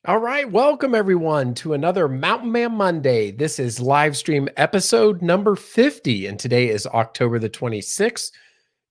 All right, welcome everyone to another Mountain Man Monday. This is live stream episode number 50, and today is October the 26th,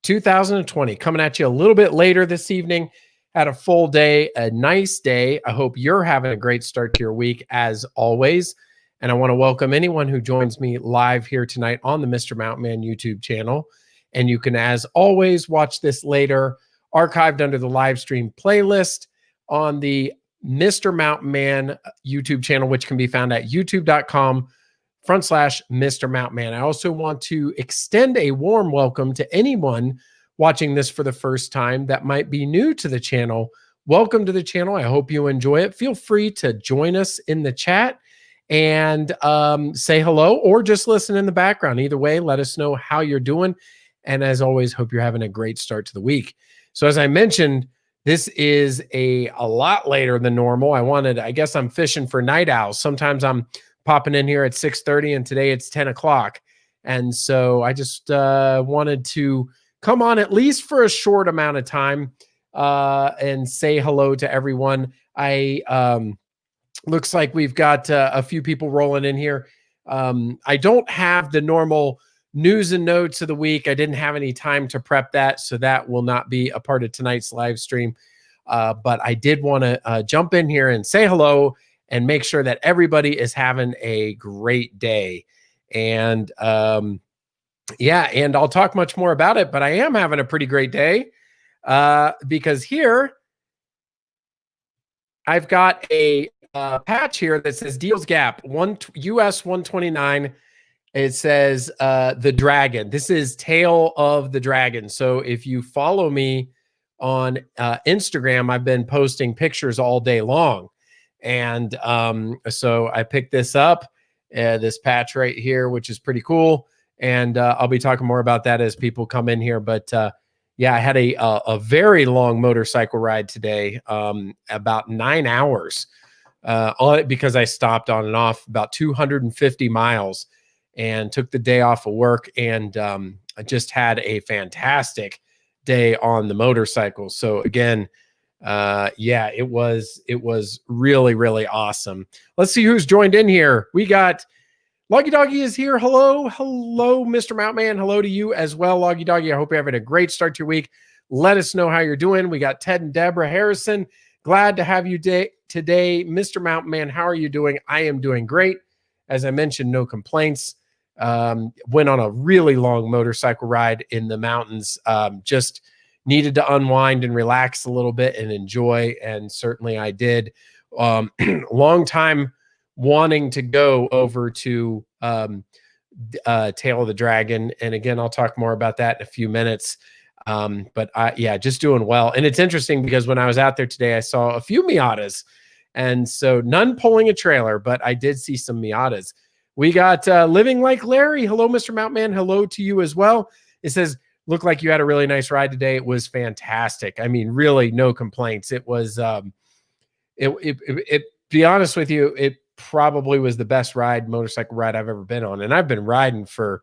2020. Coming at you a little bit later this evening. Had a full day, a nice day. I hope you're having a great start to your week as always. And I want to welcome anyone who joins me live here tonight on the Mr. Mountain Man YouTube channel. And you can, as always, watch this later, archived under the live stream playlist on the Mr. Mountain Man YouTube channel, which can be found at youtube.com/Mr. Mountain Man. I also want to extend a warm welcome to anyone watching this for the first time that might be new to the channel. Welcome to the channel. I hope you enjoy it. Feel free to join us in the chat and say hello or just listen in the background. Either way, let us know how you're doing. And as always, hope you're having a great start to the week. So as I mentioned, this is a lot later than normal. I guess I'm fishing for night owls. Sometimes I'm popping in here at 6:30 and today it's 10 o'clock. And so I just wanted to come on at least for a short amount of time and say hello to everyone. Looks like we've got a few people rolling in here. I don't have the normal news and notes of the week. I didn't have any time to prep that, so that will not be a part of tonight's live stream. But I did want to jump in here and say hello and make sure that everybody is having a great day. And yeah, and I'll talk much more about it, but I am having a pretty great day because here I've got a patch here that says Deals Gap, US 129. It says the dragon. This is Tail of the Dragon. So if you follow me on Instagram, I've been posting pictures all day long. And so I picked this up, this patch right here, which is pretty cool. And I'll be talking more about that as people come in here. But yeah, I had a very long motorcycle ride today, about 9 hours on it because I stopped on and off about 250 miles. And took the day off of work, and I just had a fantastic day on the motorcycle. So again, yeah, it was really, really awesome. Let's see who's joined in here. We got Loggy Doggy is here. Hello, Mr. Mountain Man. Hello to you as well, Loggy Doggy. I hope you're having a great start to your week. Let us know how you're doing. We got Ted and Deborah Harrison. Glad to have you today, Mr. Mountain Man. How are you doing? I am doing great. As I mentioned, no complaints. Went on a really long motorcycle ride in the mountains. Just needed to unwind and relax a little bit and enjoy, and certainly I did. Long time wanting to go over to Tail of the Dragon, and again, I'll talk more about that in a few minutes. But yeah, just doing well. And it's interesting because when I was out there today, I saw a few Miatas, and so none pulling a trailer, but I did see some Miatas. We got Living Like Larry. Hello, Mr. Mountain Man. Hello to you as well. It says, look like you had a really nice ride today. It was fantastic. I mean, really no complaints. It was, be honest with you, it probably was the best motorcycle ride I've ever been on. And I've been riding for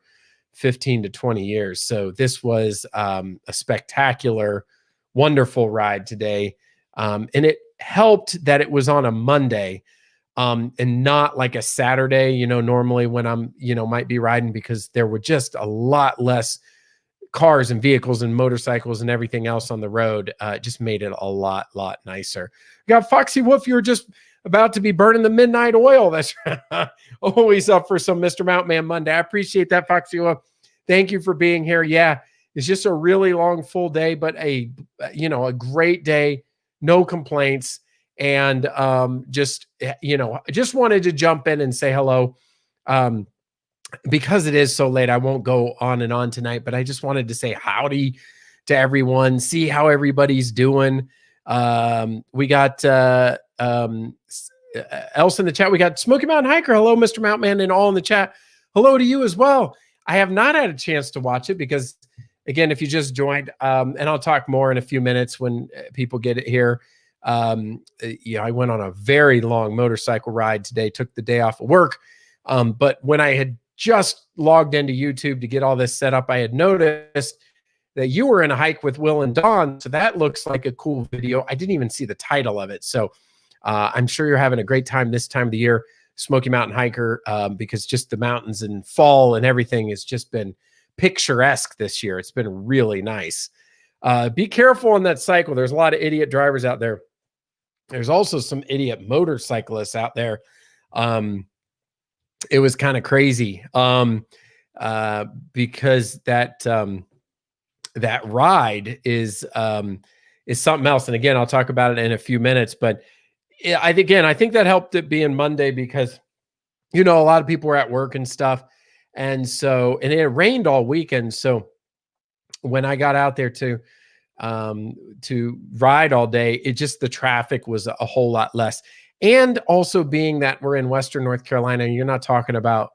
15 to 20 years. So this was a spectacular, wonderful ride today. And it helped that it was on a Monday. And not like a Saturday, normally when I'm, might be riding, because there were just a lot less cars and vehicles and motorcycles and everything else on the road. It just made it a lot nicer. We got Foxy Wolf. You're just about to be burning the midnight oil. That's always up for some Mr. Mountain Man Monday. I appreciate that, Foxy Wolf. Thank you for being here. Yeah, it's just a really long, full day, but a great day. No complaints. And just wanted to jump in and say hello. Because it is so late, I won't go on and on tonight, but I just wanted to say howdy to everyone, see how everybody's doing. We got else in the chat. We got Smoky Mountain Hiker. Hello, Mr. Mountain Man, and all in the chat. Hello to you as well. I have not had a chance to watch it because, again, if you just joined, and I'll talk more in a few minutes when people get it here. I went on a very long motorcycle ride today, took the day off of work. But when I had just logged into YouTube to get all this set up, I had noticed that you were in a hike with Will and Dawn. So that looks like a cool video. I didn't even see the title of it. So I'm sure you're having a great time this time of the year, Smoky Mountain hiker, because just the mountains and fall and everything has just been picturesque this year. It's been really nice. Be careful on that cycle. There's a lot of idiot drivers out there. There's also some idiot motorcyclists out there. It was kind of crazy because that ride is something else. And again, I'll talk about it in a few minutes. But I think that helped it being Monday because, a lot of people were at work and stuff. And so, and it rained all weekend. So when I got out there to ride all day, the traffic was a whole lot less. And also being that we're in Western North Carolina, you're not talking about,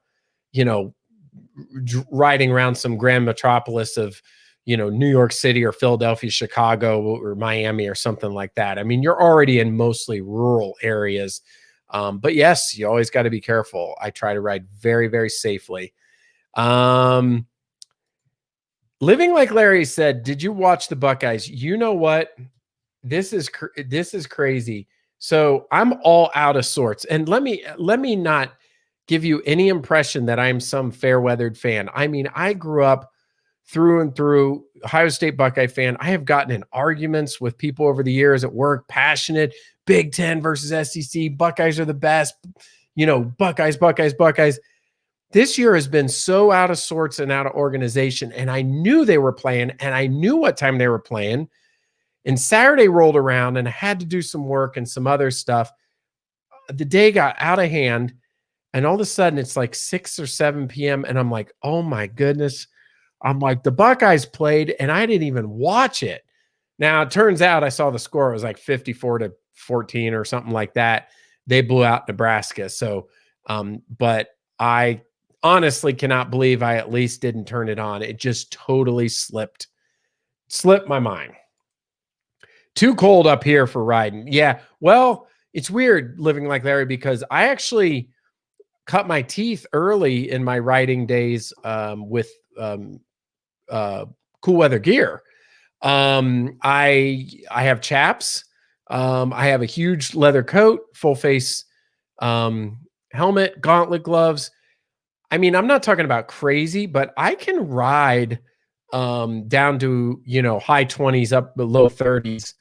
riding around some grand metropolis of, New York City or Philadelphia, Chicago, or Miami or something like that. I mean, you're already in mostly rural areas. But yes, you always got to be careful. I try to ride very, very safely. Living Like Larry said, did you watch the Buckeyes? You know what? This is crazy. So I'm all out of sorts. And let me not give you any impression that I'm some fair-weathered fan. I mean, I grew up through and through Ohio State Buckeye fan. I have gotten in arguments with people over the years at work, passionate, Big Ten versus SEC. Buckeyes are the best. Buckeyes. This year has been so out of sorts and out of organization. And I knew they were playing, and I knew what time they were playing. And Saturday rolled around, and I had to do some work and some other stuff. The day got out of hand, and all of a sudden it's like 6 or 7 p.m. And I'm like, oh my goodness. I'm like, the Buckeyes played, and I didn't even watch it. Now, it turns out I saw the score. It was like 54-14 or something like that. They blew out Nebraska. So, but I honestly cannot believe I at least didn't turn it on. It just totally slipped my mind. Too cold up here for riding. Yeah. Well, it's weird Living Like Larry because I actually cut my teeth early in my riding days with cool weather gear. I have chaps. I have a huge leather coat, full face helmet, gauntlet gloves. I mean, I'm not talking about crazy, but I can ride down to, high 20s up to low 30s.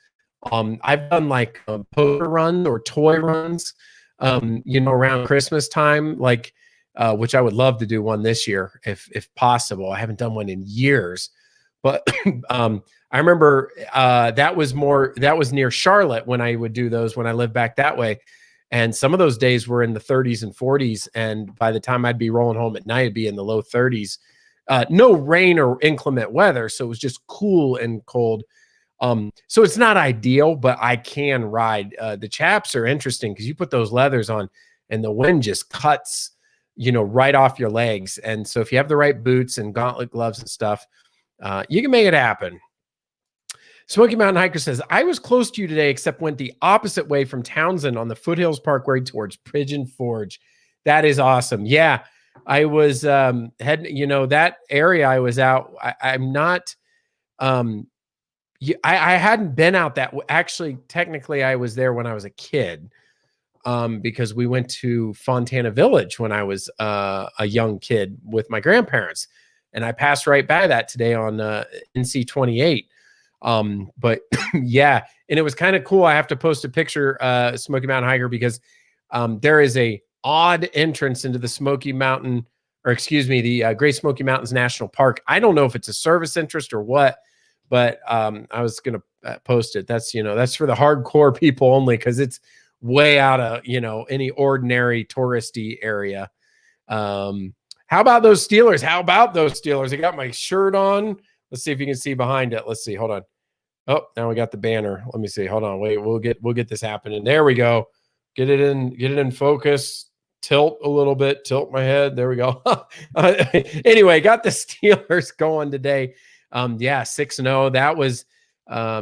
I've done like poker runs or toy runs, around Christmas time, like which I would love to do one this year if possible. I haven't done one in years, but I remember that was near Charlotte when I would do those when I lived back that way. And some of those days were in the 30s and 40s. And by the time I'd be rolling home at night, it'd be in the low 30s. No rain or inclement weather. So it was just cool and cold. So it's not ideal, but I can ride. The chaps are interesting because you put those leathers on and the wind just cuts, right off your legs. And so if you have the right boots and gauntlet gloves and stuff, you can make it happen. Smoky Mountain Hiker says, I was close to you today, except went the opposite way from Townsend on the Foothills Parkway towards Pigeon Forge. That is awesome. Yeah, I was heading, that area I was out. I'm not, I hadn't been out that actually, technically I was there when I was a kid because we went to Fontana Village when I was a young kid with my grandparents. And I passed right by that today on NC 28. But yeah, and it was kind of cool. I have to post a picture, Smoky Mountain Hiker, because there is a odd entrance into the Smoky Mountain, or excuse me, the Great Smoky Mountains National Park. I don't know if it's a service interest or what, but I was going to post it. That's, that's for the hardcore people only, because it's way out of, any ordinary touristy area. How about those Steelers? I got my shirt on. Let's see if you can see behind it. Let's see. Hold on. Oh, now we got the banner. Let me see. Hold on. Wait, we'll get this happening. There we go. Get it in focus. Tilt a little bit. Tilt my head. There we go. Anyway, got the Steelers going today. 6-0. That was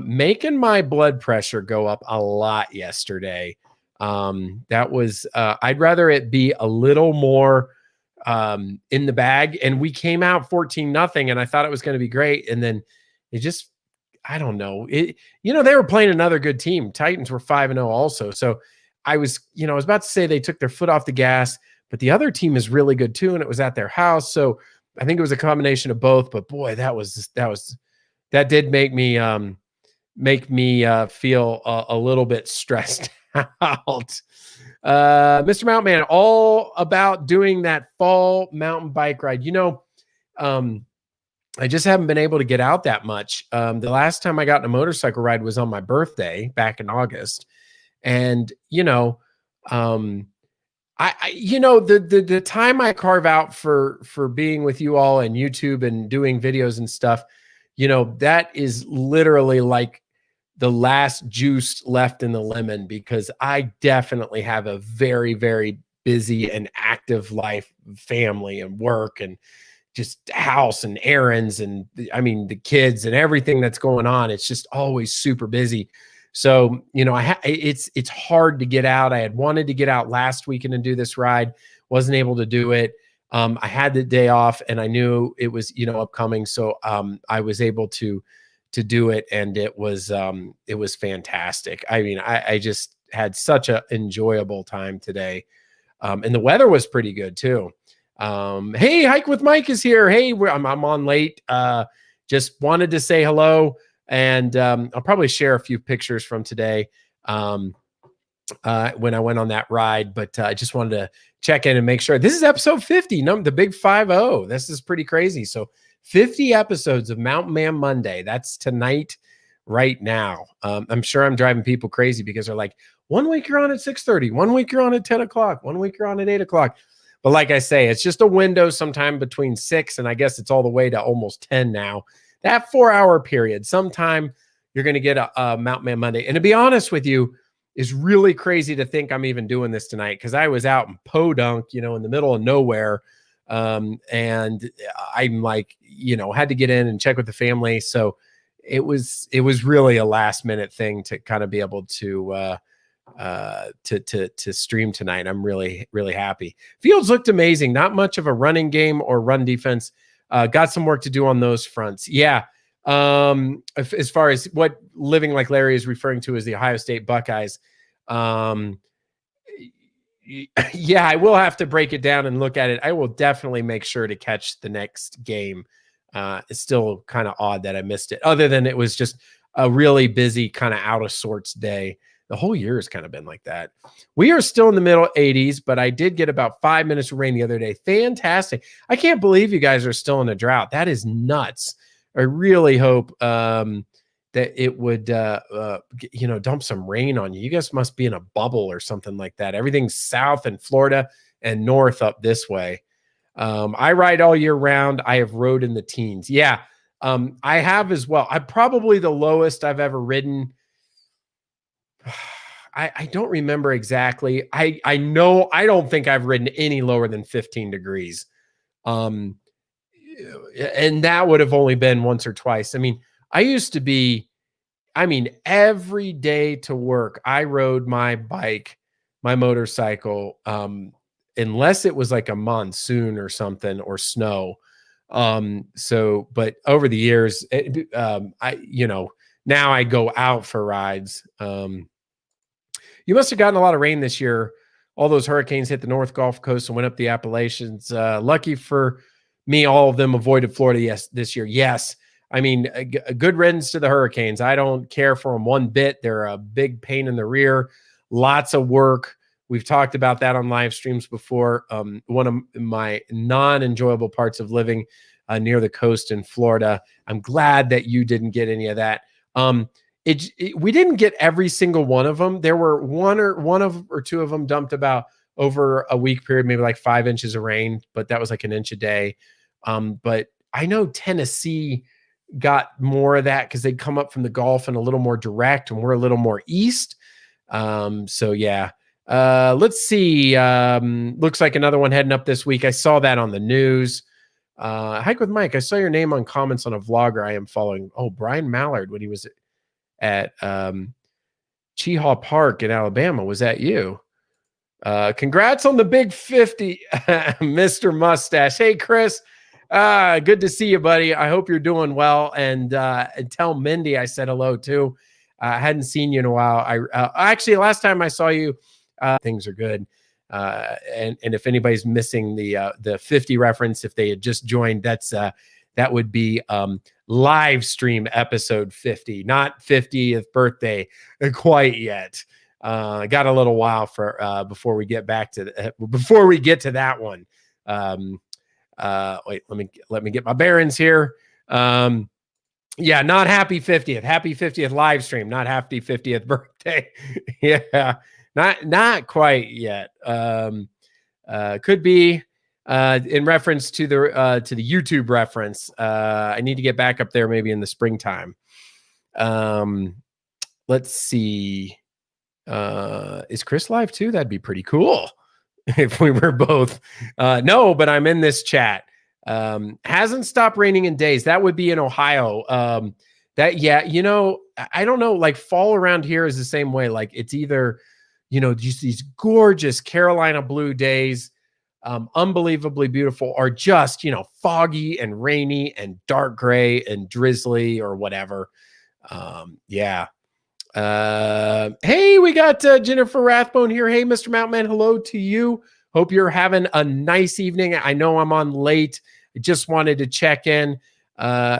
making my blood pressure go up a lot yesterday. That was I'd rather it be a little more in the bag, and we came out 14-0, and I thought it was going to be great. And then it just, I don't know. They were playing another good team. Titans were 5-0 also. So I was about to say they took their foot off the gas, but the other team is really good too, and it was at their house. So I think it was a combination of both. But boy, that did make me feel a little bit stressed out. Mr. Mountain Man, all about doing that fall mountain bike ride. I just haven't been able to get out that much. The last time I got in a motorcycle ride was on my birthday back in August. And, the time I carve out for being with you all and YouTube and doing videos and stuff, that is literally like the last juice left in the lemon, because I definitely have a very, very busy and active life, family and work and just house and errands. And the kids and everything that's going on. It's just always super busy. So, it's hard to get out. I had wanted to get out last weekend and do this ride. Wasn't able to do it. I had the day off and I knew it was, upcoming. So, I was able to do it. And it was fantastic. I just had such an enjoyable time today. And the weather was pretty good too. Hey, Hike with Mike is here. Hey, I'm on late. Just wanted to say hello. And I'll probably share a few pictures from today when I went on that ride. But I just wanted to check in and make sure. This is episode 50, the big 50. This is pretty crazy. So 50 episodes of Mountain Man Monday. That's tonight, right now. I'm sure I'm driving people crazy because they're like, 1 week you're on at 6:30, 1 week you're on at 10 o'clock, 1 week you're on at 8 o'clock. But like I say, it's just a window sometime between 6 and I guess it's all the way to almost 10 now. That 4-hour period, sometime you're going to get a Mountain Man Monday. And to be honest with you, is really crazy to think I'm even doing this tonight, because I was out in Podunk, in the middle of nowhere. And I'm like, had to get in and check with the family. So it was really a last minute thing to kind of be able to stream tonight. I'm really, really happy. Fields looked amazing. Not much of a running game or run defense. Got some work to do on those fronts. Yeah. As far as what Living Like Larry is referring to as the Ohio State Buckeyes. Yeah, I will have to break it down and look at it. I will definitely make sure to catch the next game. It's still kind of odd that I missed it, other than it was just a really busy kind of out of sorts day. The whole year has kind of been like that. We are still in the middle 80s, but I did get about 5 minutes of rain the other day. Fantastic. I can't believe you guys are still in a drought. That is nuts. I really hope that it would, dump some rain on you. You guys must be in a bubble or something like that. Everything's south in Florida and north up this way. I ride all year round. I have rode in the teens. Yeah, I have as well. I'm probably the lowest I've ever ridden. I don't remember exactly. I know I don't think I've ridden any lower than 15 degrees. And that would have only been once or twice. I used to be, every day to work, I rode my bike, my motorcycle, unless it was like a monsoon or something or snow. But over the years, now I go out for rides. You must have gotten a lot of rain this year. All those hurricanes hit the North Gulf Coast and went up the Appalachians. Lucky for me, all of them avoided Florida. Yes, this year. Yes. A good riddance to the hurricanes. I don't care for them one bit. They're a big pain in the rear. Lots of work. We've talked about that on live streams before. One of my non-enjoyable parts of living near the coast in Florida. I'm glad that you didn't get any of that. We didn't get every single one of them. There were one or two of them dumped about over a week period, maybe like 5 inches of rain, but that was like an inch a day. But I know Tennessee got more of that because they'd come up from the Gulf and a little more direct, and we're a little more east. So yeah. Let's see. Looks like another one heading up this week. I saw that on the news. Hike with Mike. I saw your name on comments on a vlogger I am following. Oh, Brian Mallard, when he was at Chehaw Park in Alabama. Was that you? Congrats on the big 50, Mr. Mustache. Hey, Chris. Good to see you, buddy. I hope you're doing well. And tell Mindy I said hello too. I hadn't seen you in a while. Actually, last time I saw you, Things are good. And if anybody's missing the 50 reference, if they had just joined, that would be live stream episode 50, not 50th birthday quite yet. Got a little while for before we get back to that one. Wait, let me get my bearings here. Yeah, not happy 50th. Happy 50th live stream, not happy 50th birthday. Yeah, not quite yet. Could be in reference to the YouTube reference. I need to get back up there maybe in the springtime. Let's see. Is Chris live too? That'd be pretty cool if we were both. No, but I'm in this chat. Hasn't stopped raining in days. That would be in Ohio. Yeah, I don't know, like fall around here is the same way. Like it's either, just these gorgeous Carolina blue days, unbelievably beautiful, or just, foggy and rainy and dark gray and drizzly or whatever. Yeah. Hey, we got Jennifer Rathbone here. Hey, Mr. Mountain, hello to you. Hope you're having a nice evening. I know I'm on late. I just wanted to check in.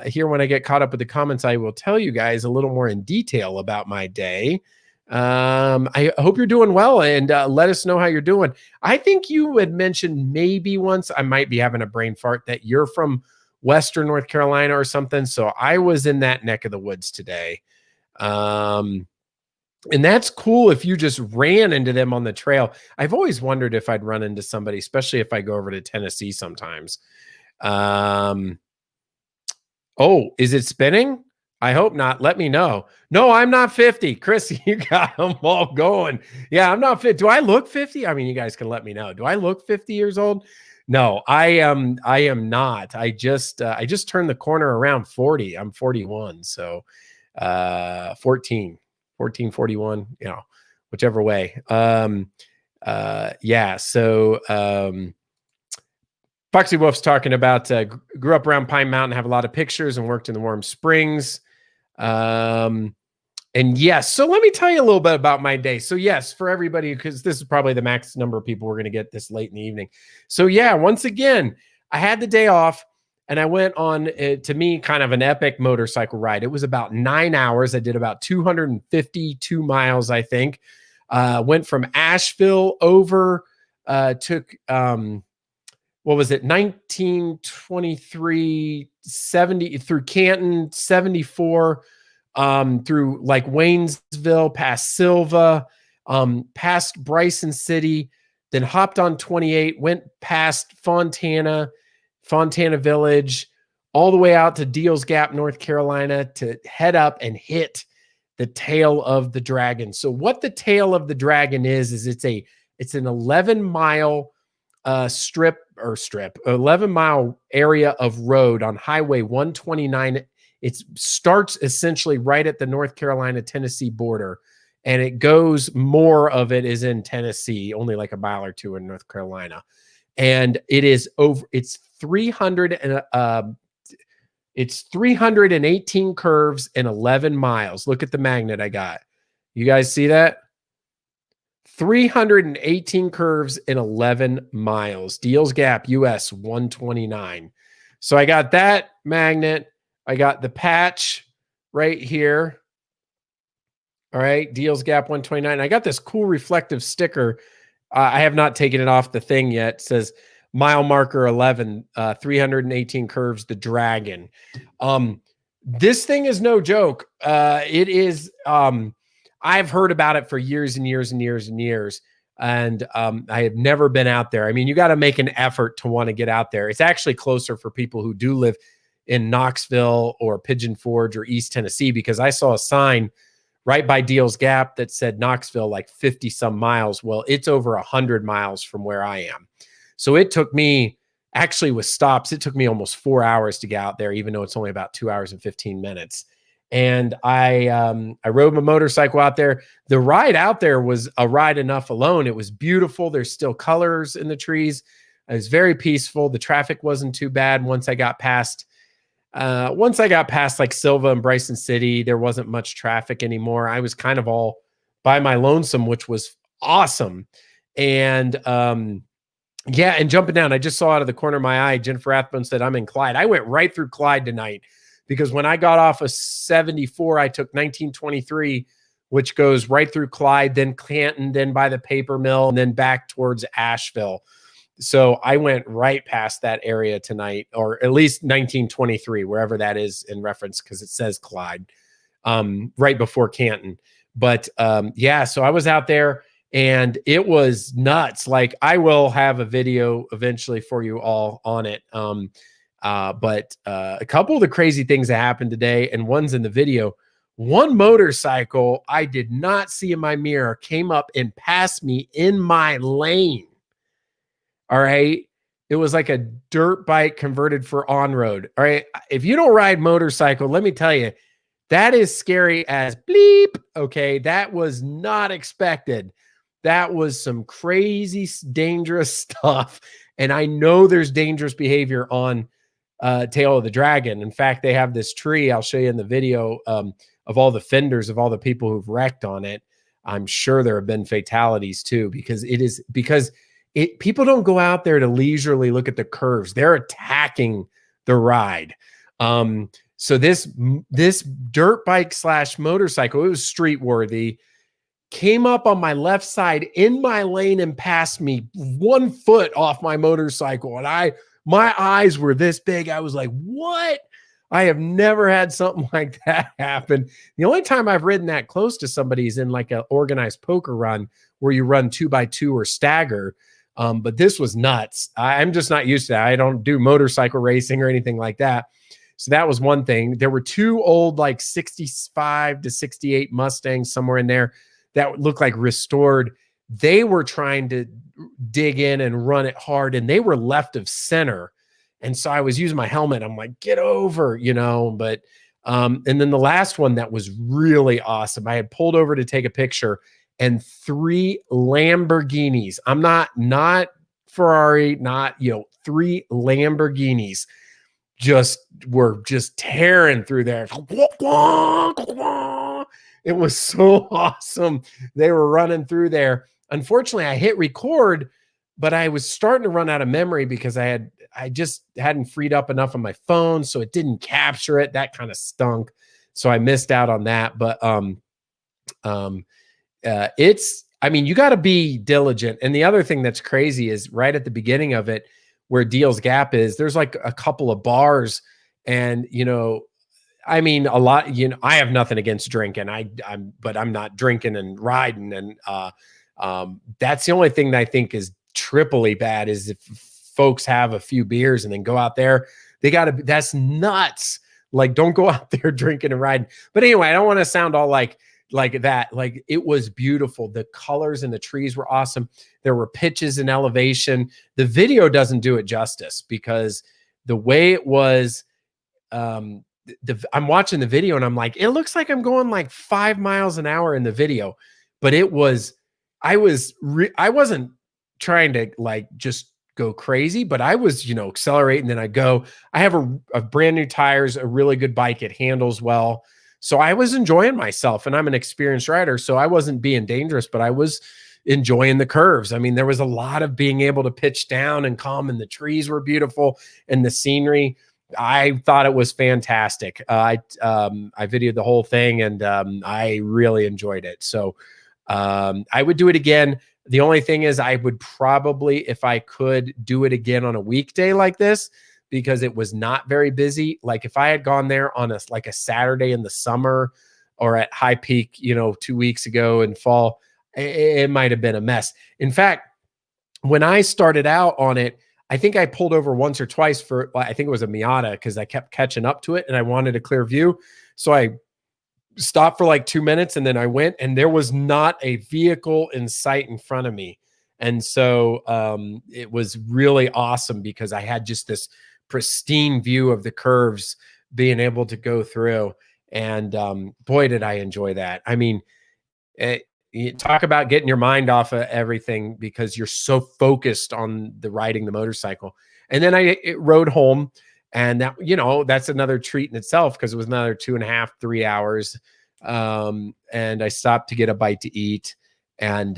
Here, when I get caught up with the comments, I will tell you guys a little more in detail about my day. I hope you're doing well, and let us know how you're doing. I think you had mentioned maybe once, I might be having a brain fart, that you're from Western North Carolina or something. So I was in that neck of the woods today. And that's cool if you just ran into them on the trail. I've always wondered if I'd run into somebody, especially if I go over to Tennessee sometimes. Oh, is it spinning? I hope not. Let me know. No, I'm not 50. Chris, you got them all going. Yeah, I'm not 50. Do I look 50? I mean, you guys can let me know. Do I look 50 years old? No, I am not. I just turned the corner around 40. I'm 41. So 1441, whichever way. Yeah. So Foxy Wolf's talking about grew up around Pine Mountain, have a lot of pictures, and worked in the Warm Springs. And yes, so let me tell you a little bit about my day. So yes, for everybody, because this is probably the max number of people we're going to get this late in the evening. So yeah, once again, I had the day off. And I went on, to me, kind of an epic motorcycle ride. It was about 9 hours. I did about 252 miles, I think. Went from Asheville over, took, what was it, 1923, 70, through Canton, 74, through like Waynesville, past Silva, past Bryson City, then hopped on 28, went past Fontana Village, all the way out to Deals Gap, North Carolina, to head up and hit the Tail of the Dragon. So what the Tail of the Dragon is it's an 11-mile 11-mile area of road on Highway 129. It starts essentially right at the North Carolina-Tennessee border, and it goes, more of it is in Tennessee, only like a mile or two in North Carolina. And it's 318 curves and 11 miles. Look at the magnet I got. You guys see that? 318 curves and 11 miles. Deals Gap, US 129. So I got that magnet. I got the patch right here. All right, Deals Gap 129. I got this cool reflective sticker. I have not taken it off the thing yet. It says mile marker 11, 318 curves, the Dragon. This thing is no joke. It is, I've heard about it for years and years and years and years. And I have never been out there. I mean, you got to make an effort to want to get out there. It's actually closer for people who do live in Knoxville or Pigeon Forge or East Tennessee, because I saw a sign right by Deals Gap that said Knoxville, like 50 some miles. Well, it's over 100 miles from where I am. So it took me, actually with stops, it took me almost 4 hours to get out there, even though it's only about 2 hours and 15 minutes. And I rode my motorcycle out there. The ride out there was a ride enough alone. It was beautiful. There's still colors in the trees. It was very peaceful. The traffic wasn't too bad. Once I got past like Silva and Bryson City, there wasn't much traffic anymore. I was kind of all by my lonesome, which was awesome. And yeah, and jumping down, I just saw out of the corner of my eye, Jennifer Rathbone said, I'm in Clyde. I went right through Clyde tonight because when I got off of 74, I took 1923, which goes right through Clyde, then Canton, then by the paper mill, and then back towards Asheville. So I went right past that area tonight, or at least 1923, wherever that is in reference, because it says Clyde, right before Canton. But yeah, so I was out there and it was nuts. Like, I will have a video eventually for you all on it. But a couple of the crazy things that happened today, and one's in the video. One motorcycle I did not see in my mirror came up and passed me in my lane. All right. It was like a dirt bike converted for on-road. All right. If you don't ride motorcycle, let me tell you, that is scary as bleep. Okay. That was not expected. That was some crazy, dangerous stuff. And I know there's dangerous behavior on Tail of the Dragon. In fact, they have this tree I'll show you in the video of all the fenders of all the people who've wrecked on it. I'm sure there have been fatalities too, because people don't go out there to leisurely look at the curves. They're attacking the ride. So this dirt bike / motorcycle, it was street worthy, came up on my left side in my lane and passed me 1 foot off my motorcycle. And my eyes were this big. I was like, what? I have never had something like that happen. The only time I've ridden that close to somebody is in like an organized poker run where you run 2x2 or stagger. But this was nuts. I'm just not used to that. I don't do motorcycle racing or anything like that. So that was one thing. There were two old, like 65 to 68 Mustangs somewhere in there that looked like restored. They were trying to dig in and run it hard, and they were left of center. And so I was using my helmet. I'm like, get over, but, and then the last one that was really awesome. I had pulled over to take a picture, and 3 Lamborghinis. I'm not Ferrari, 3 Lamborghinis were just tearing through there. It was so awesome. They were running through there. Unfortunately, I hit record, but I was starting to run out of memory because I just hadn't freed up enough on my phone, so it didn't capture it. That kind of stunk. So I missed out on that. But you got to be diligent. And the other thing that's crazy is right at the beginning of it, where Deal's Gap is, there's like a couple of bars, and a lot. I have nothing against drinking. But I'm not drinking and riding, and that's the only thing that I think is triply bad is if folks have a few beers and then go out there. That's nuts. Like, don't go out there drinking and riding. But anyway, I don't want to sound all like that. Like, it was beautiful. The colors and the trees were awesome. There were pitches and elevation. The video doesn't do it justice because the way it was, I'm watching the video and I'm like, it looks like I'm going like 5 miles an hour in the video, but I wasn't trying to like just go crazy, but I was, accelerating. Then I have a brand new tires, a really good bike. It handles well. So I was enjoying myself, and I'm an experienced rider. So I wasn't being dangerous, but I was enjoying the curves. I mean, there was a lot of being able to pitch down and calm, and the trees were beautiful and the scenery. I thought it was fantastic. I videoed the whole thing, and I really enjoyed it. So I would do it again. The only thing is I would probably, if I could, do it again on a weekday like this, because it was not very busy. Like if I had gone there on a Saturday in the summer or at high peak, 2 weeks ago in fall, it might have been a mess. In fact, when I started out on it, I think I pulled over once or twice I think it was a Miata, because I kept catching up to it and I wanted a clear view. So I stopped for like 2 minutes, and then I went, and there was not a vehicle in sight in front of me. And so it was really awesome because I had just this pristine view of the curves being able to go through. And boy, did I enjoy that. I mean, you talk about getting your mind off of everything because you're so focused on riding the motorcycle. And then I rode home, and that, that's another treat in itself, because it was another 2.5, 3 hours. And I stopped to get a bite to eat. And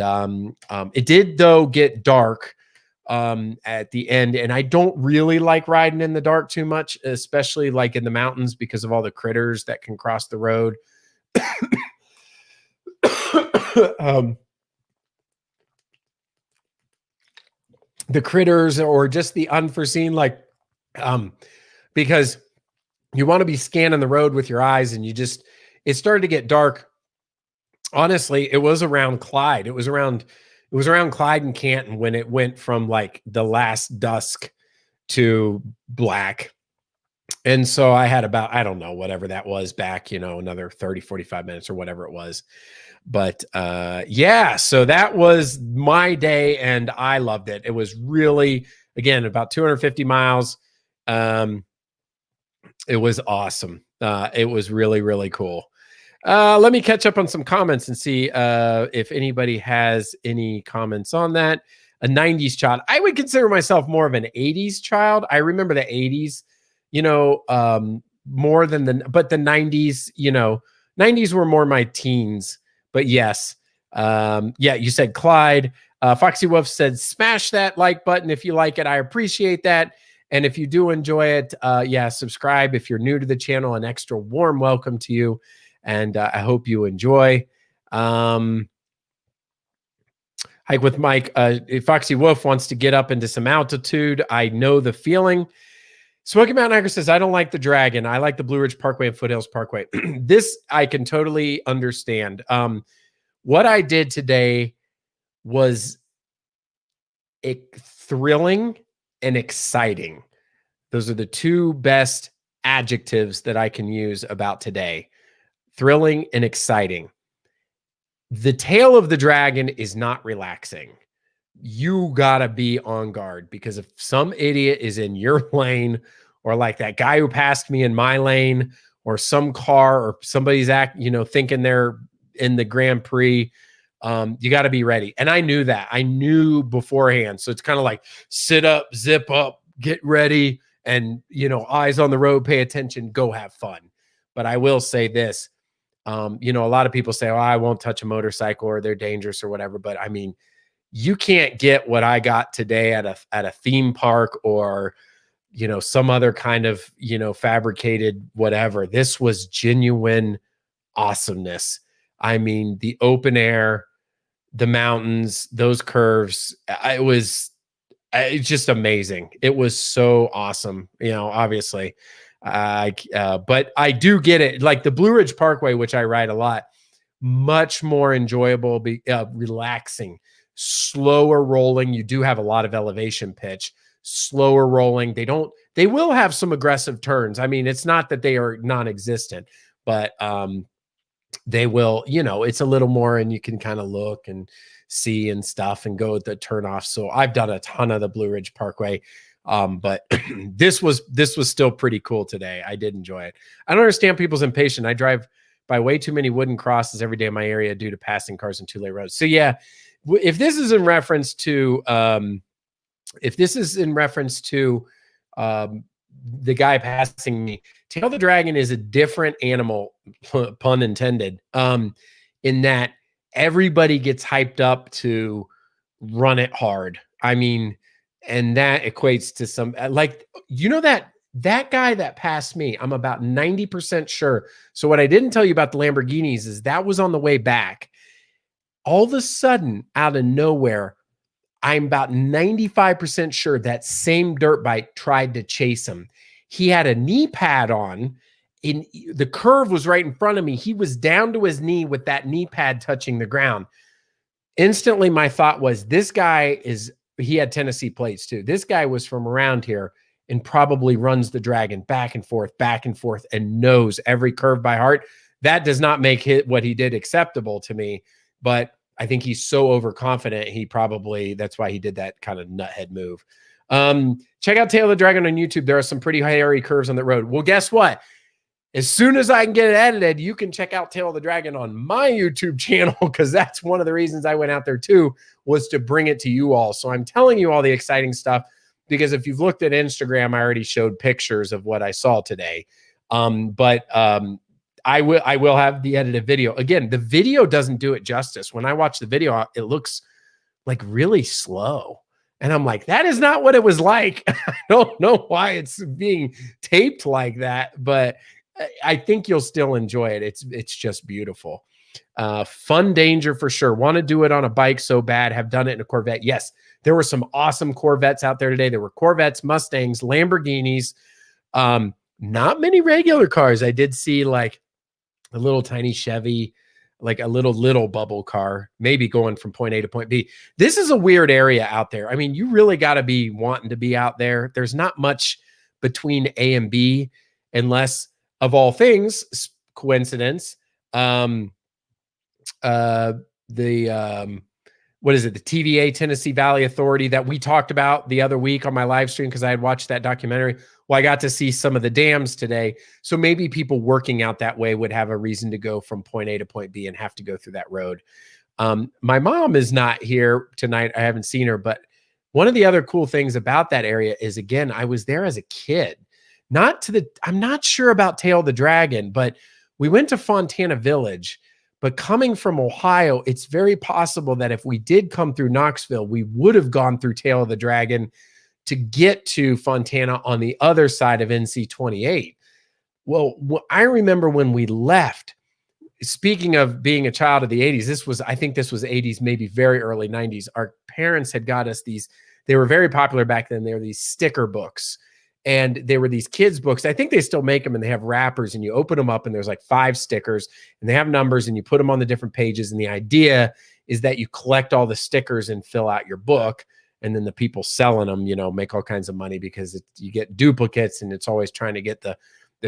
it did, though, get dark at the end. And I don't really like riding in the dark too much, especially like in the mountains, because of all the critters that can cross the road. The critters, or just the unforeseen, like, because you want to be scanning the road with your eyes, and it started to get dark. Honestly, it was around Clyde. It was around Clyde and Canton when it went from like the last dusk to black. And so I had about, I don't know, whatever that was back, another 30, 45 minutes or whatever it was. But yeah, so that was my day and I loved it. It was really, again, about 250 miles. It was awesome. It was really, really cool. Let me catch up on some comments and see if anybody has any comments on that. A 90s child. I would consider myself more of an 80s child. I remember the 80s, more than but the 90s, 90s were more my teens. But yes, yeah, you said Clyde. Foxy Wolf said, smash that like button if you like it. I appreciate that. And if you do enjoy it, yeah, subscribe. If you're new to the channel, an extra warm welcome to you. And I hope you enjoy. Hike with Mike. Foxy Wolf wants to get up into some altitude. I know the feeling. Smoky Mountain Hiker says, I don't like the Dragon. I like the Blue Ridge Parkway and Foothills Parkway. This I can totally understand. What I did today was thrilling and exciting. Those are the two best adjectives that I can use about today. Thrilling and exciting. The tail of the Dragon is not relaxing. You gotta be on guard, because if some idiot is in your lane, or like that guy who passed me in my lane, or some car, or somebody's thinking they're in the Grand Prix, you got to be ready. And I knew that. I knew beforehand. So it's kind of like sit up, zip up, get ready, and eyes on the road, pay attention, go have fun. But I will say this, a lot of people say, oh, I won't touch a motorcycle, or they're dangerous or whatever. But I mean, you can't get what I got today at a theme park, or some other kind of fabricated whatever. This was genuine awesomeness. I mean, the open air, the mountains, those curves, it's just amazing. It was so awesome. Obviously, but I do get it. Like the Blue Ridge Parkway, which I ride a lot, much more enjoyable, relaxing, slower rolling. You do have a lot of elevation pitch, slower rolling. They will have some aggressive turns. I mean, it's not that they are non-existent, but they will, it's a little more, and you can kind of look and see and stuff and go the turn off. So I've done a ton of the Blue Ridge Parkway. But this was still pretty cool today. I did enjoy it. I don't understand people's impatience. I drive by way too many wooden crosses every day in my area due to passing cars and two-lane roads. So yeah, if this is in reference to the guy passing me, Tail of the Dragon is a different animal, pun intended, in that everybody gets hyped up to run it hard. I mean, and that equates to some, like, that guy that passed me, I'm about 90% sure. So what I didn't tell you about the Lamborghinis is that was on the way back. All of a sudden, out of nowhere, I'm about 95% sure that same dirt bike tried to chase him. He had a knee pad on. The curve was right in front of me. He was down to his knee with that knee pad touching the ground. Instantly, my thought was, this guy he had Tennessee plates too. This guy was from around here and probably runs the Dragon back and forth, and knows every curve by heart. That does not make what he did acceptable to me, but I think he's so overconfident. That's why he did that kind of nuthead move. Check out Tail of the Dragon on YouTube. There are some pretty hairy curves on the road. Well, guess what? As soon as I can get it edited, you can check out Tail of the Dragon on my YouTube channel, because that's one of the reasons I went out there too, was to bring it to you all. So I'm telling you all the exciting stuff, because if you've looked at Instagram, I already showed pictures of what I saw today. I will have the edited video. Again, the video doesn't do it justice. When I watch the video, it looks like really slow. And I'm like, that is not what it was like. I don't know why it's being taped like that, but I think you'll still enjoy it. It's just beautiful. Fun danger for sure. Want to do it on a bike so bad. Have done it in a Corvette. Yes, there were some awesome Corvettes out there today. There were Corvettes, Mustangs, Lamborghinis. Not many regular cars. I did see like a little tiny Chevy, like a little bubble car, maybe going from point A to point B. This is a weird area out there. I mean, you really got to be wanting to be out there. There's not much between A and B, unless, of all things, coincidence, what is it? The TVA, Tennessee Valley Authority, that we talked about the other week on my live stream, because I had watched that documentary. Well, I got to see some of the dams today. So maybe people working out that way would have a reason to go from point A to point B and have to go through that road. My mom is not here tonight. I haven't seen her, but one of the other cool things about that area is, again, I was there as a kid. I'm not sure about Tail of the Dragon, but we went to Fontana Village. But coming from Ohio, it's very possible that if we did come through Knoxville, we would have gone through Tail of the Dragon to get to Fontana on the other side of NC 28. Well, I remember when we left, speaking of being a child of the 80s, I think this was 80s, maybe very early 90s. Our parents had got us these, they were very popular back then. They were these sticker books. And they were these kids' books. I think they still make them, and they have wrappers, and you open them up and there's like 5 stickers, and they have numbers, and you put them on the different pages. And the idea is that you collect all the stickers and fill out your book. And then the people selling them, make all kinds of money, because you get duplicates, and it's always trying to get the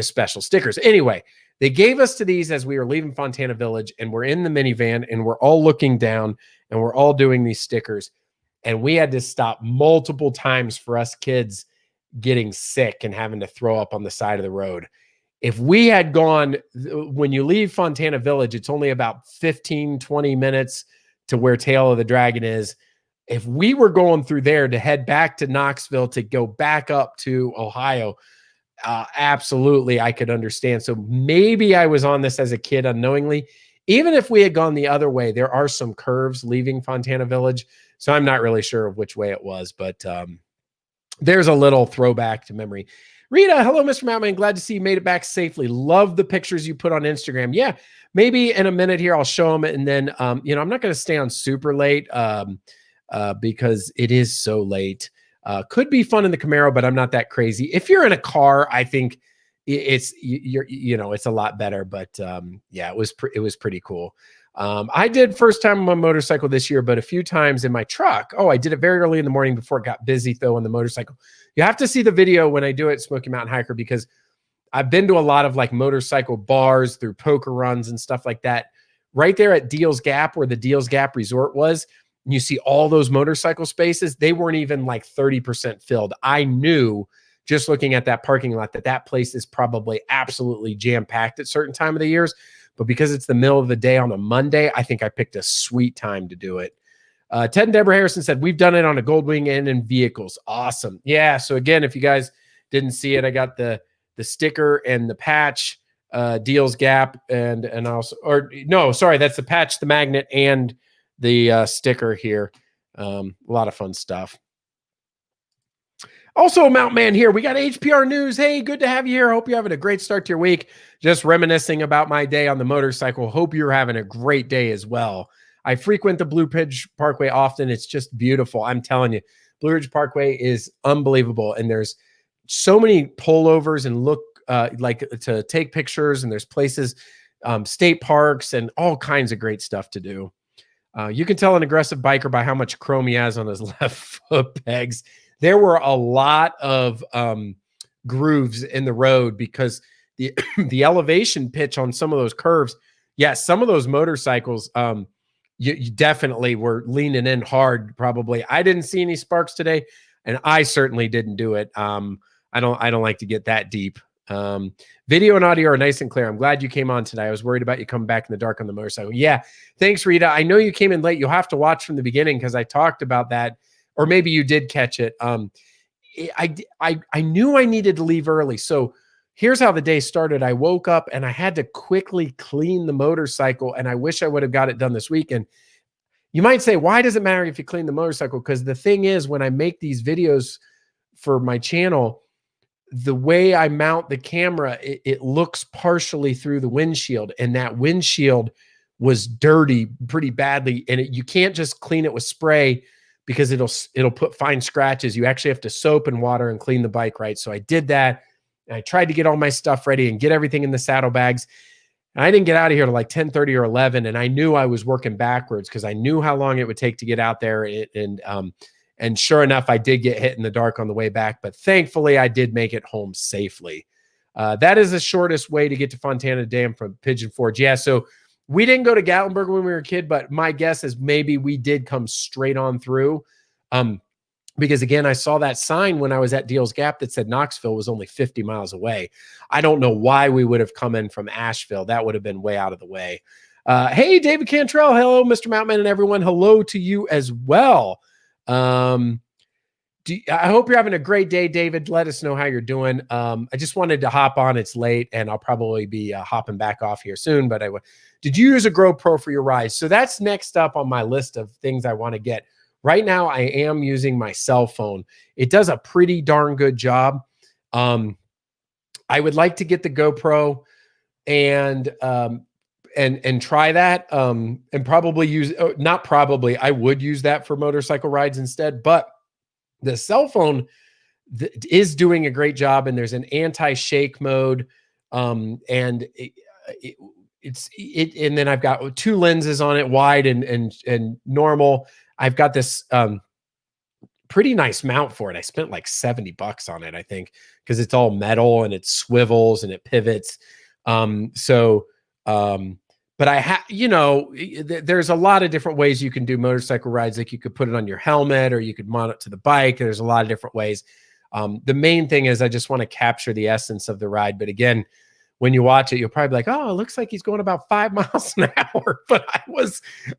special stickers. Anyway, they gave us to these as we were leaving Fontana Village, and we're in the minivan, and we're all looking down, and we're all doing these stickers. And we had to stop multiple times for us kids getting sick and having to throw up on the side of the road. If we had gone, when you leave Fontana Village, it's only about 15, 20 minutes to where Tail of the Dragon is. If we were going through there to head back to Knoxville to go back up to Ohio, absolutely, I could understand. So maybe I was on this as a kid unknowingly. Even if we had gone the other way, there are some curves leaving Fontana Village. So I'm not really sure of which way it was, but there's a little throwback to memory. Rita, hello, Mr. Mountain. Glad to see you made it back safely. Love the pictures you put on Instagram. Yeah, maybe in a minute here, I'll show them. And then, I'm not going to stay on super late because it is so late. Could be fun in the Camaro, but I'm not that crazy. If you're in a car, I think it's a lot better. But yeah, it was pretty cool. I did first time on my motorcycle this year, but a few times in my truck. Oh, I did it very early in the morning before it got busy though on the motorcycle. You have to see the video when I do it at Smoky Mountain Hiker, because I've been to a lot of like motorcycle bars through poker runs and stuff like that. Right there at Deals Gap, where the Deals Gap Resort was, and you see all those motorcycle spaces. They weren't even like 30% filled. I knew just looking at that parking lot that place is probably absolutely jam-packed at certain time of the years. But because it's the middle of the day on a Monday, I think I picked a sweet time to do it. Ted and Deborah Harrison said, we've done it on a Goldwing and in vehicles. Awesome. Yeah. So again, if you guys didn't see it, I got the sticker and the patch, Deals Gap, and also, or no, sorry, that's the patch, the magnet, and the sticker here. A lot of fun stuff. Also, Mountain Man here. We got HPR News. Hey, good to have you here. Hope you're having a great start to your week. Just reminiscing about my day on the motorcycle. Hope you're having a great day as well. I frequent the Blue Ridge Parkway often. It's just beautiful. I'm telling you, Blue Ridge Parkway is unbelievable. And there's so many pullovers and like to take pictures. And there's places, state parks, and all kinds of great stuff to do. You can tell an aggressive biker by how much chrome he has on his left foot pegs. There were a lot of grooves in the road because the elevation pitch on some of those curves. Yeah, some of those motorcycles, you definitely were leaning in hard. Probably, I didn't see any sparks today, and I certainly didn't do it. I don't like to get that deep. Video and audio are nice and clear. I'm glad you came on today. I was worried about you coming back in the dark on the motorcycle. Yeah, thanks, Rita. I know you came in late. You'll have to watch from the beginning because I talked about that. Or maybe you did catch it. I knew I needed to leave early. So here's how the day started. I woke up and I had to quickly clean the motorcycle, and I wish I would have got it done this week. And you might say, why does it matter if you clean the motorcycle? Because the thing is, when I make these videos for my channel, the way I mount the camera, it looks partially through the windshield, and that windshield was dirty pretty badly. And you can't just clean it with spray because it'll put fine scratches. You actually have to soap and water and clean the bike, right? So I did that. And I tried to get all my stuff ready and get everything in the saddlebags. And I didn't get out of here till like 10:30 or 11. And I knew I was working backwards because I knew how long it would take to get out there. And sure enough, I did get hit in the dark on the way back, but thankfully I did make it home safely. That is the shortest way to get to Fontana Dam from Pigeon Forge. Yeah, so we didn't go to Gatlinburg when we were a kid, but my guess is maybe we did come straight on through. Because again, I saw that sign when I was at Deals Gap that said Knoxville was only 50 miles away. I don't know why we would have come in from Asheville. That would have been way out of the way. Hey, David Cantrell. Hello, Mr. Mountain and everyone. Hello to you as well. I hope you're having a great day, David. Let us know how you're doing. I just wanted to hop on. It's late, and I'll probably be hopping back off here soon. But did you use a GoPro for your ride? So that's next up on my list of things I want to get. Right now, I am using my cell phone. It does a pretty darn good job. I would like to get the GoPro and try that. And probably use, not probably, I would use that for motorcycle rides instead. But the cell phone is doing a great job, and there's an anti-shake mode. And and then I've got 2 lenses on it, wide and normal. I've got this pretty nice mount for it. I spent like $70 on it, I think, because it's all metal and it swivels and it pivots. But there's a lot of different ways you can do motorcycle rides. Like you could put it on your helmet, or you could mount it to the bike. There's a lot of different ways. The main thing is I just want to capture the essence of the ride. But again, when you watch it, you'll probably be like, oh, it looks like he's going about 5 miles an hour. But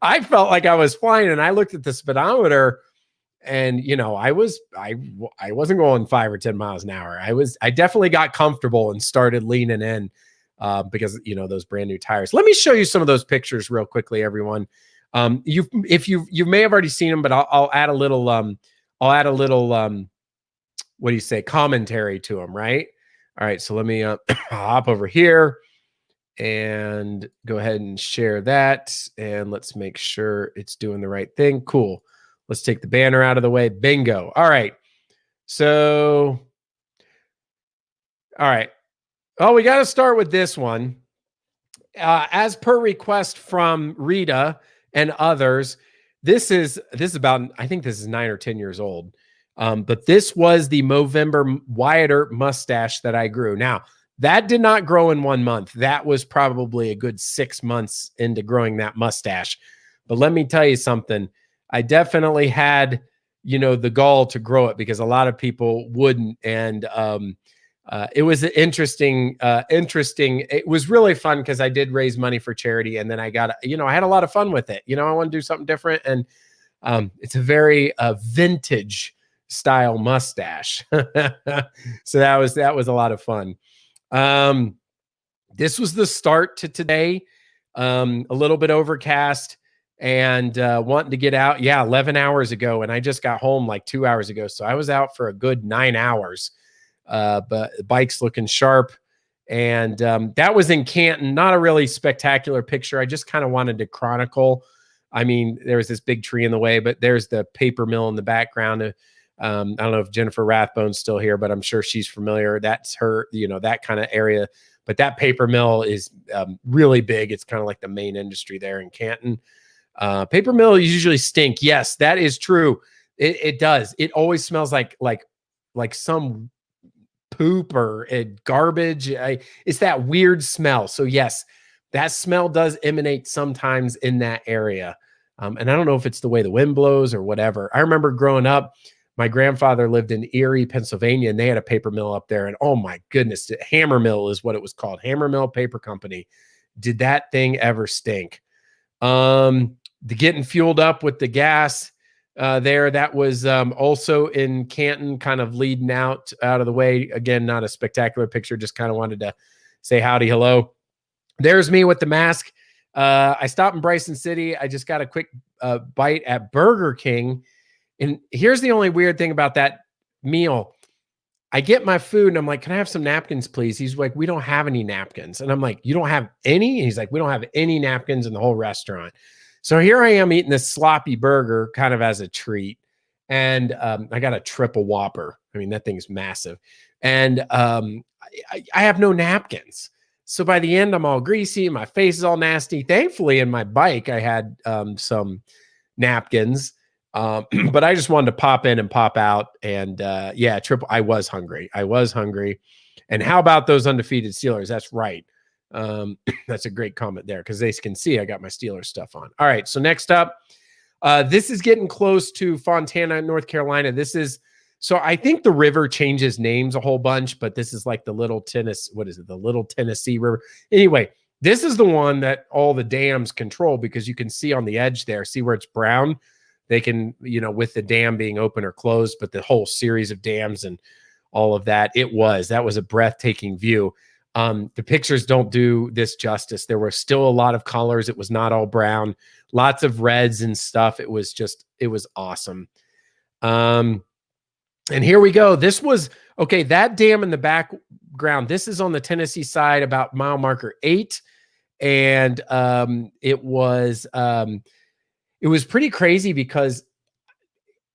I felt like I was flying, and I looked at the speedometer, and I wasn't going 5 or 10 miles an hour. I definitely got comfortable and started leaning in because those brand new tires. Let me show you some of those pictures real quickly, everyone. You may have already seen them, but I'll add a little what do you say, commentary to them, right? All right, so let me hop over here and go ahead and share that. And let's make sure it's doing the right thing. Cool. Let's take the banner out of the way. Bingo. All right. So, all right. Oh, we got to start with this one. As per request from Rita and others, this is about, I think this is 9 or 10 years old. But this was the Movember Wyatt Earp mustache that I grew. Now, that did not grow in 1 month. That was probably a good 6 months into growing that mustache. But let me tell you something. I definitely had, the gall to grow it, because a lot of people wouldn't. And it was interesting. It was really fun because I did raise money for charity. And then I got, I had a lot of fun with it. I want to do something different. And it's a very vintage style mustache. So that was a lot of fun. This was the start to today. A little bit overcast and wanting to get out. Yeah, 11 hours ago, and I just got home like 2 hours ago. So I was out for a good 9 hours. But the bike's looking sharp. And that was in Canton. Not a really spectacular picture. I just kind of wanted to chronicle. I mean, there was this big tree in the way, but there's the paper mill in the background. I don't know if Jennifer Rathbone's still here, but I'm sure she's familiar. That's her, that kind of area. But that paper mill is really big. It's kind of like the main industry there in Canton. Paper mill usually stink. Yes, that is true. It does. It always smells like some poop or garbage. It's that weird smell. So yes, that smell does emanate sometimes in that area. And I don't know if it's the way the wind blows or whatever. I remember growing up, my grandfather lived in Erie, Pennsylvania, and they had a paper mill up there. And oh my goodness, Hammer Mill is what it was called. Hammer Mill Paper Company. Did that thing ever stink? The getting fueled up with the gas there. That was also in Canton, kind of leading out of the way. Again, not a spectacular picture, just kind of wanted to say howdy, hello. There's me with the mask. I stopped in Bryson City. I just got a quick bite at Burger King. And here's the only weird thing about that meal. I get my food and I'm like, can I have some napkins, please? He's like, we don't have any napkins. And I'm like, you don't have any? And he's like, we don't have any napkins in the whole restaurant. So here I am eating this sloppy burger kind of as a treat. And I got a triple Whopper. I mean, that thing's massive. And I have no napkins. So by the end, I'm all greasy. My face is all nasty. Thankfully, in my bike, I had some napkins. But I just wanted to pop in and pop out. And yeah, I was hungry. And how about those undefeated Steelers? That's right. That's a great comment there because they can see I got my Steelers stuff on. All right. So next up, this is getting close to Fontana, North Carolina. So I think the river changes names a whole bunch, but this is like the Little Tennessee. What is it? The Little Tennessee River. Anyway, this is the one that all the dams control because you can see on the edge there, see where it's brown. They can, with the dam being open or closed, but the whole series of dams and all of that, that was a breathtaking view. The pictures don't do this justice. There were still a lot of colors. It was not all brown, lots of reds and stuff. It was awesome. And here we go. This was, okay, that dam in the background, this is on the Tennessee side about mile marker 8. And it was pretty crazy because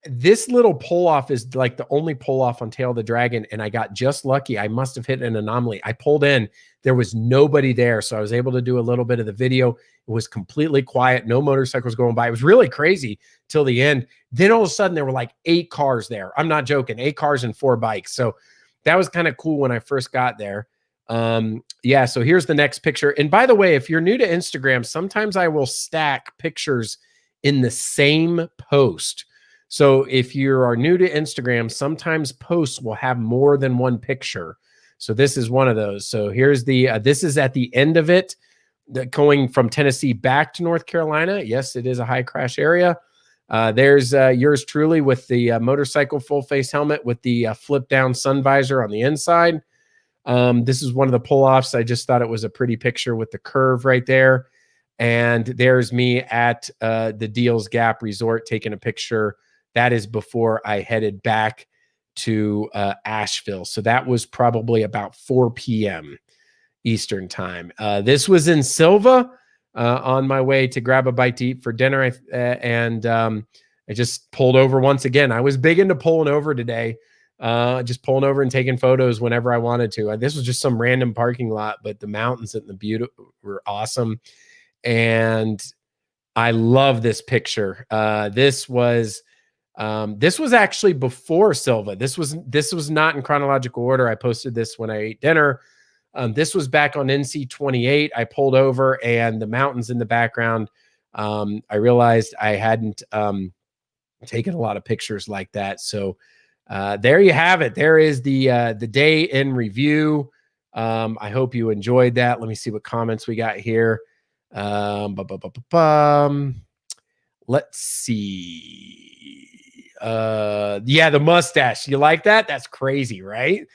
this little pull off is like the only pull off on Tail of the Dragon. And I got just lucky. I must have hit an anomaly. I pulled in, there was nobody there. So I was able to do a little bit of the video. It was completely quiet. No motorcycles going by. It was really crazy till the end. Then all of a sudden there were like 8 cars there. I'm not joking. 8 cars and 4 bikes. So that was kind of cool when I first got there. Yeah. So here's the next picture. And by the way, if you're new to Instagram, sometimes I will stack pictures in the same post. So if you are new to Instagram, sometimes posts will have more than one picture. So this is one of those. So here's this is at the end of it, going from Tennessee back to North Carolina. Yes, it is a high crash area. There's yours truly with the motorcycle full face helmet with the flip down sun visor on the inside. This is one of the pull-offs. I just thought it was a pretty picture with the curve right there. And there's me at the Deals Gap Resort taking a picture. That is before I headed back to Asheville. So that was probably about 4 p.m. Eastern time. This was in Silva on my way to grab a bite to eat for dinner. I just pulled over once again. I was big into pulling over today. Just pulling over and taking photos whenever I wanted to. This was just some random parking lot, but the mountains and the beauty were awesome. And I love this picture. This was actually before Silva. This was not in chronological order. I posted this when I ate dinner. This was back on NC 28. I pulled over and the mountains in the background. I realized I hadn't taken a lot of pictures like that. So there you have it. There is the day in review. I hope you enjoyed that. Let me see what comments we got here. Let's see. Yeah, the mustache. You like that? That's crazy, right?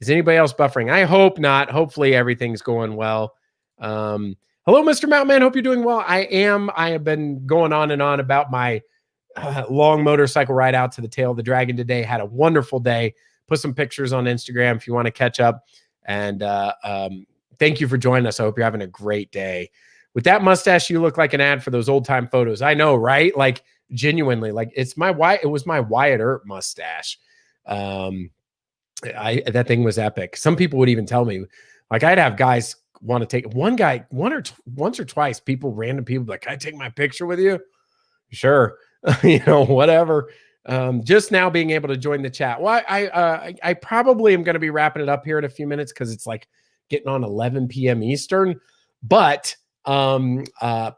Is anybody else buffering? I hope not. Hopefully everything's going well. Hello, Mr. Mountain Man. Hope you're doing well. I am. I have been going on and on about my long motorcycle ride out to the Tail of the Dragon today. Had a wonderful day. Put some pictures on Instagram if you want to catch up. And thank you for joining us. I hope you're having a great day. With that mustache, you look like an ad for those old time photos. I know, right? Like genuinely, like it was my Wyatt Earp mustache. That thing was epic. Some people would even tell me, like, I'd have guys want to take once or twice, random people like, can I take my picture with you? Sure. Whatever. Just now being able to join the chat. Well, I probably am going to be wrapping it up here in a few minutes because it's like getting on 11 p.m. Eastern. But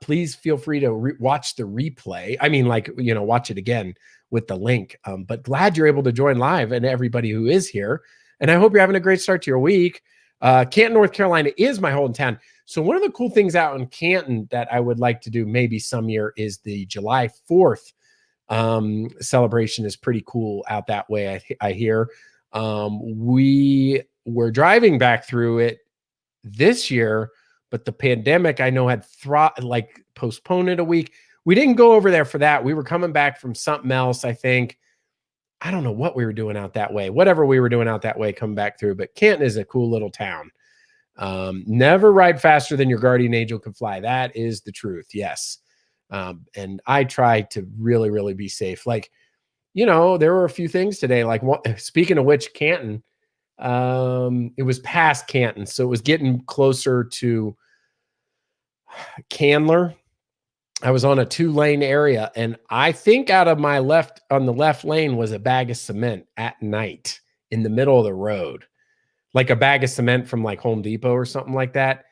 please feel free to watch the replay. I mean, watch it again with the link. But glad you're able to join live and everybody who is here. And I hope you're having a great start to your week. Canton, North Carolina is my hometown. So one of the cool things out in Canton that I would like to do maybe some year is the July 4th celebration is pretty cool out that way. I hear. We were driving back through it this year, but the pandemic I know had like postponed it a week. We didn't go over there for that. We were coming back from something else, I think. I don't know what we were doing out that way. Whatever we were doing out that way, come back through. But Canton is a cool little town. Never ride faster than your guardian angel can fly. That is the truth. Yes. And I try to really, really be safe. Like, there were a few things today. Like, speaking of which, Canton, it was past Canton, so it was getting closer to Candler. I was on a 2-lane area, and I think out of my left, on the left lane, was a bag of cement at night in the middle of the road, like a bag of cement from like Home Depot or something like that.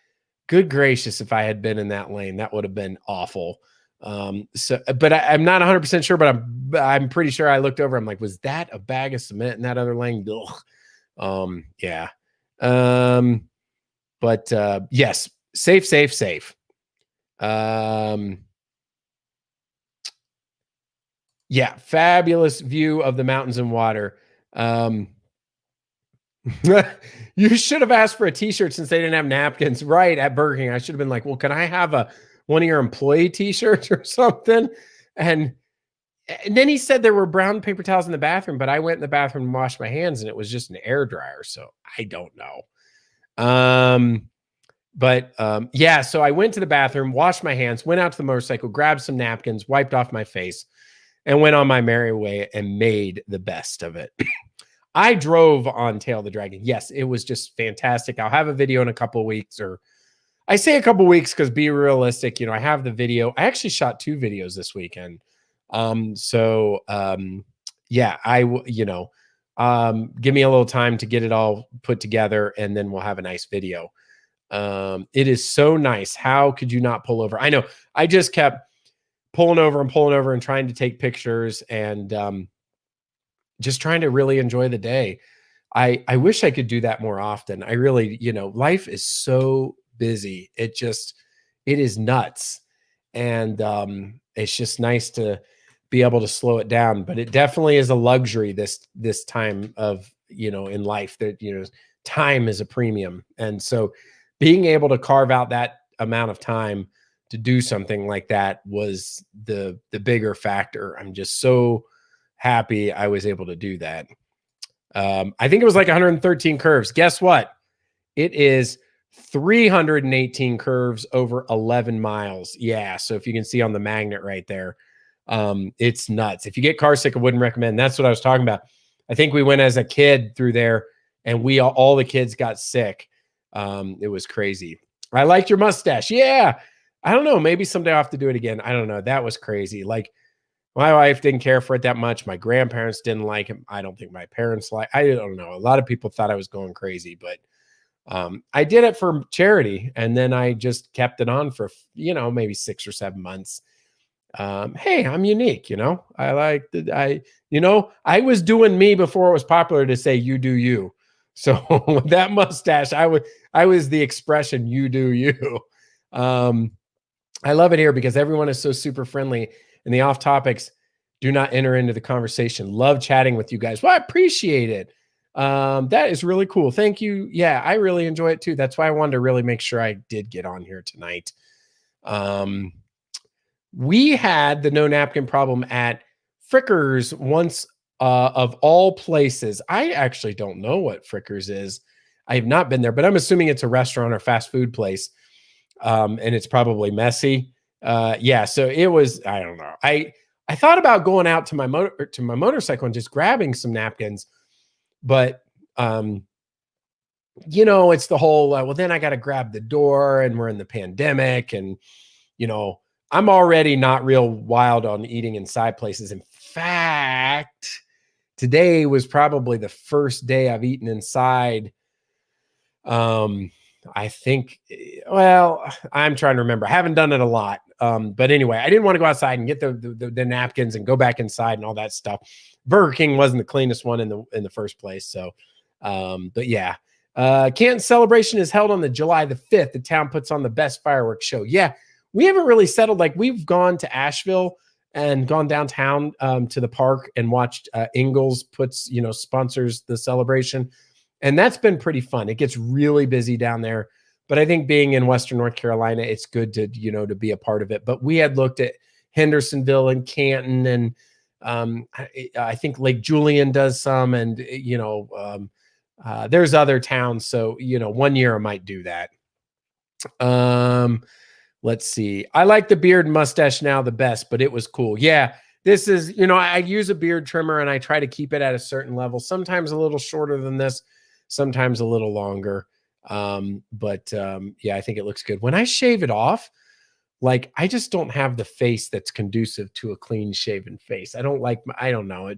Good gracious, if I had been in that lane, that would have been awful. But I'm not 100% sure, but I'm pretty sure I looked over. I'm like, was that a bag of cement in that other lane? Ugh. Yeah. But yes, safe. Yeah, fabulous view of the mountains and water. You should have asked for a t-shirt since they didn't have napkins. Right, at Burger King. I should have been like, well, can I have one of your employee t-shirts or something? And then he said there were brown paper towels in the bathroom, but I went in the bathroom and washed my hands, and it was just an air dryer. So I don't know. Yeah, so I went to the bathroom, washed my hands, went out to the motorcycle, grabbed some napkins, wiped off my face, and went on my merry way and made the best of it. I drove on Tail the Dragon. Yes, it was just fantastic. I'll have a video in a couple of weeks, or I say a couple of weeks because be realistic. I have the video. I actually shot 2 videos this weekend. Yeah, give me a little time to get it all put together, and then we'll have a nice video. It is so nice. How could you not pull over? I know. I just kept pulling over and trying to take pictures, and just trying to really enjoy the day. I wish I could do that more often. I really, life is so busy. It is nuts. And it's just nice to be able to slow it down, but it definitely is a luxury this time of, in life, that, time is a premium. And so being able to carve out that amount of time to do something like that was the bigger factor. I'm just so happy I was able to do that. I think it was like 113 curves. Guess what? It is 318 curves over 11 miles. Yeah. So if you can see on the magnet right there, it's nuts. If you get car sick, I wouldn't recommend. That's what I was talking about. I think we went as a kid through there, and all the kids got sick. It was crazy. I liked your mustache. Yeah. I don't know. Maybe someday I'll have to do it again. I don't know. That was crazy. Like, my wife didn't care for it that much. My grandparents didn't like him. I don't think my parents I don't know. A lot of people thought I was going crazy, but I did it for charity, and then I just kept it on for, maybe 6 or 7 months. Hey, I'm unique, I like that. I was doing me before it was popular to say you do you. So with that mustache, I was the expression you do you. I love it here because everyone is so super friendly, and the off topics do not enter into the conversation. Love chatting with you guys. Well, I appreciate it. That is really cool. Thank you. Yeah, I really enjoy it too. That's why I wanted to really make sure I did get on here tonight. We had the no napkin problem at Frickers once, of all places. I actually don't know what Frickers is. I have not been there, but I'm assuming it's a restaurant or fast food place. And it's probably messy. Yeah, so it was, I don't know. I thought about going out to my motorcycle and just grabbing some napkins, but it's the whole well, then I got to grab the door, and we're in the pandemic, and I'm already not real wild on eating inside places. In fact, today was probably the first day I've eaten inside. I think, well, I'm trying to remember. I haven't done it a lot. But anyway, I didn't want to go outside and get the napkins and go back inside and all that stuff. Burger King wasn't the cleanest one in the first place. So, but yeah, Canton celebration is held on the July the 5th. The town puts on the best fireworks show. Yeah. We haven't really settled. Like, we've gone to Asheville and gone downtown to the park and watched Ingles puts, sponsors the celebration. And that's been pretty fun. It gets really busy down there. But I think being in Western North Carolina, it's good to, to be a part of it. But we had looked at Hendersonville and Canton, and I think Lake Julian does some, and, there's other towns. So, 1 year I might do that. Let's see. I like the beard and mustache now the best, but it was cool. Yeah, this is, I use a beard trimmer and I try to keep it at a certain level, sometimes a little shorter than this, sometimes a little longer. Yeah, I think it looks good. When I shave it off, like, I just don't have the face that's conducive to a clean shaven face. I don't know.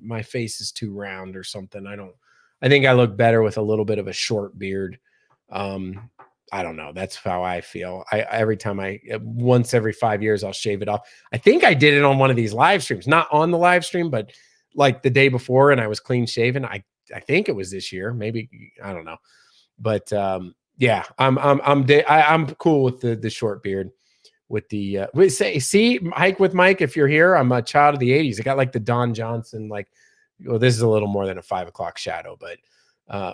My face is too round or something. I think I look better with a little bit of a short beard. I don't know. That's how I feel. Once every 5 years, I'll shave it off. I think I did it on one of these live streams, not on the live stream, but like the day before, and I was clean shaven. I think it was this year, maybe, I don't know. But yeah, I'm cool with the short beard. With the see Hike with Mike, if you're here, I'm a child of the 80s. I got like the Don Johnson, this is a little more than a 5 o'clock shadow, but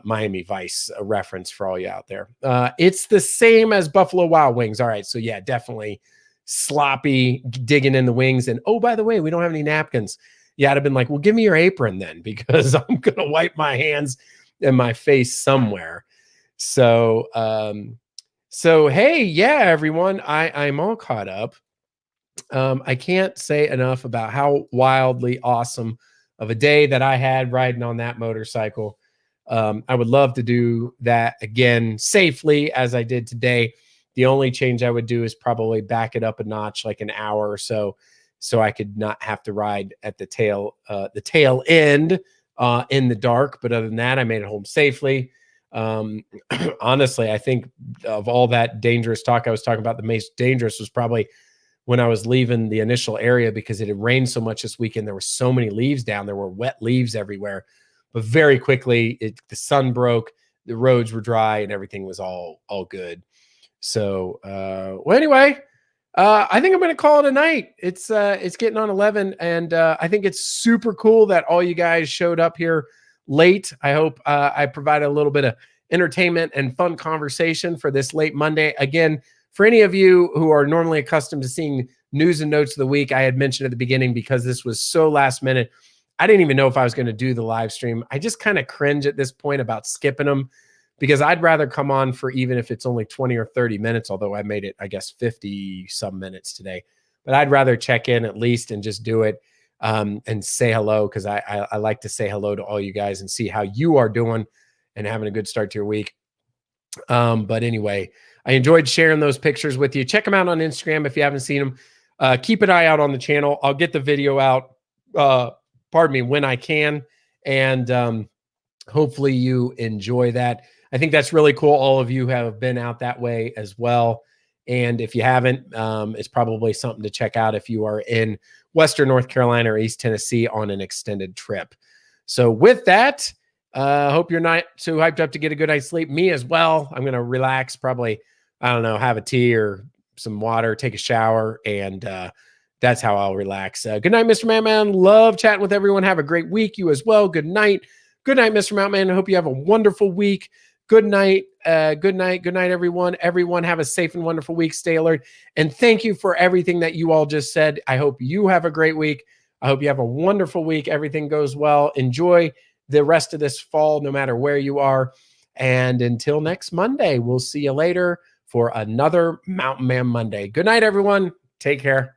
Miami Vice, a reference for all you out there. It's the same as Buffalo Wild Wings. All right, so yeah, definitely sloppy digging in the wings. And oh, by the way, we don't have any napkins. Yeah, I'd have been like, well, give me your apron then, because I'm gonna wipe my hands and my face somewhere. So hey, yeah, everyone, I'm all caught up. I can't say enough about how wildly awesome of a day that I had riding on that motorcycle. I would love to do that again safely as I did today. The only change I would do is probably back it up a notch, like an hour or so I could not have to ride at the tail end in the dark. But other than that, I made it home safely. Honestly, I think of all that dangerous talk I was talking about, the most dangerous was probably when I was leaving the initial area, because it had rained so much this weekend. There were so many leaves down. There were wet leaves everywhere, but very quickly the sun broke, the roads were dry, and everything was all good. So, well, anyway, I think I'm going to call it a night. It's getting on 11, and I think it's super cool that all you guys showed up here late. I hope I provided a little bit of entertainment and fun conversation for this late Monday. Again, for any of you who are normally accustomed to seeing news and notes of the week, I had mentioned at the beginning, because this was so last minute, I didn't even know if I was going to do the live stream. I just kind of cringe at this point about skipping them, because I'd rather come on for, even if it's only 20 or 30 minutes, although I made it, I guess, 50 some minutes today, but I'd rather check in at least and just do it. And say hello, because I like to say hello to all you guys and see how you are doing and having a good start to your week. But anyway, I enjoyed sharing those pictures with you. Check them out on Instagram if you haven't seen them. Keep an eye out on the channel. I'll get the video out, when I can. And hopefully you enjoy that. I think that's really cool. All of you have been out that way as well. And if you haven't, it's probably something to check out if you are in Western North Carolina or East Tennessee on an extended trip. So with that, hope you're not too hyped up to get a good night's sleep. Me as well. I'm going to relax, probably, I don't know, have a tea or some water, take a shower, and that's how I'll relax. Good night, Mr. Mountain Man. Love chatting with everyone. Have a great week. You as well. Good night. Good night, Mr. Mountain Man. I hope you have a wonderful week. Good night. Good night, everyone. Everyone have a safe and wonderful week. Stay alert. And thank you for everything that you all just said. I hope you have a great week. I hope you have a wonderful week. Everything goes well. Enjoy the rest of this fall, no matter where you are. And until next Monday, we'll see you later for another Mountain Man Monday. Good night, everyone. Take care.